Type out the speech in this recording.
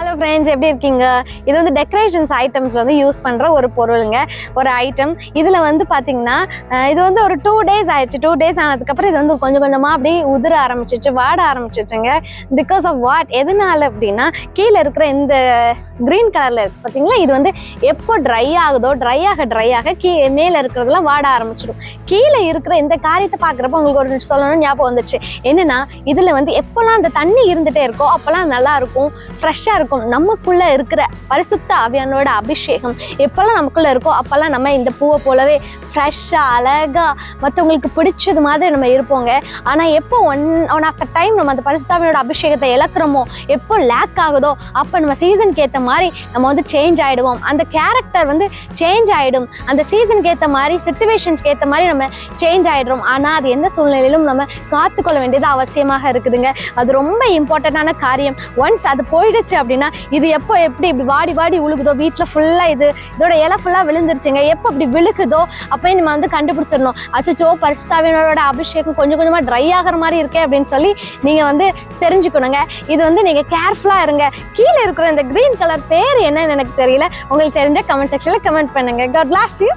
Hello friends, எப்படி இருக்கீங்க? இது வந்து டெக்கரேஷன்ஸ் ஐட்டம்ஸ் வந்து யூஸ் பண்ணுற ஒரு பொருளுங்க, ஒரு ஐட்டம். இதில் வந்து பார்த்தீங்கன்னா இது வந்து ஒரு 2 days ஆயிடுச்சு. 2 days ஆனதுக்கப்புறம் இது வந்து கொஞ்சம் கொஞ்சமாக அப்படியே உதிர ஆரம்பிச்சிச்சு, வாட ஆரம்பிச்சிச்சுங்க. Because of what? எதனால அப்படின்னா, கீழே இருக்கிற இந்த க்ரீன் கலரில் இருக்குது பார்த்தீங்களா, இது வந்து எப்போ ட்ரை ஆகுதோ ட்ரை ஆக மேலே இருக்கிறதெல்லாம் வாட ஆரம்பிச்சிடும். கீழே இருக்கிற இந்த காரியத்தை பார்க்குறப்ப உங்களுக்கு ஒரு சொல்லணும்னு ஞாபகம் வந்துச்சு. என்னென்னா, இதில் வந்து எப்போல்லாம் அந்த தண்ணி இருந்துகிட்டே இருக்கோ அப்போல்லாம் நல்லாயிருக்கும், ஃப்ரெஷ்ஷாக இருக்கும். நமக்குள்ள இருக்கிற பரிசுத்த ஆவியானோட அபிஷேகம் எப்பெல்லாம் நமக்குள்ள இருக்கோ அப்பெல்லாம் நம்ம இந்த பூவை போலவே ஃப்ரெஷ்ஷா அழகா மற்றவங்களுக்கு பிடிச்சது மாதிரி நம்ம இருப்போங்க. ஆனால் எப்போ ஒன் ஆஃப் த டைம் நம்ம அந்த பரிசுத்த ஆவியானோட அபிஷேகத்தை இழக்கிறோமோ, எப்போ லேக் ஆகுதோ அப்போ நம்ம சீசனுக்கு ஏற்ற மாதிரி நம்ம வந்து சேஞ்ச் ஆகிடுவோம். அந்த கேரக்டர் வந்து சேஞ்ச் ஆகிடும். அந்த சீசனுக்கு ஏற்ற மாதிரி, சிச்சுவேஷன்ஸ்க்கு ஏற்ற மாதிரி நம்ம சேஞ்ச் ஆகிடுறோம். ஆனால் அது எந்த சூழ்நிலையிலும் நம்ம காத்துக்கொள்ள வேண்டியது அவசியமாக இருக்குதுங்க. அது ரொம்ப இம்பார்ட்டண்டான காரியம். ஒன்ஸ் அது போயிடுச்சு அப்படின்னா, இது எப்போ எப்படி இப்படி வாடி வாடி உழுகுதோ, வீட்டில் ஃபுல்லாக இதோட இலை ஃபுல்லாக விழுந்துருச்சுங்க, எப்போ அப்படி விழுகுதோ அப்போயும் நம்ம வந்து கண்டுபிடிச்சிடணும். அச்சோ, பரிசுத்த ஆவியானவரோட அபிஷேகம் கொஞ்சம் கொஞ்சமாக ட்ரை ஆகிற மாதிரி இருக்கே அப்படின்னு சொல்லி நீங்கள் வந்து தெரிஞ்சுக்கணுங்க. இது வந்து நீங்கள் கேர்ஃபுல்லாக இருங்க. கீழே இருக்கிற இந்த க்ரீன் கலர் பேர் என்னன்னு எனக்கு தெரியல, உங்களுக்கு தெரிஞ்ச கமெண்ட் செக்ஷனில் கமெண்ட் பண்ணுங்க. God bless you.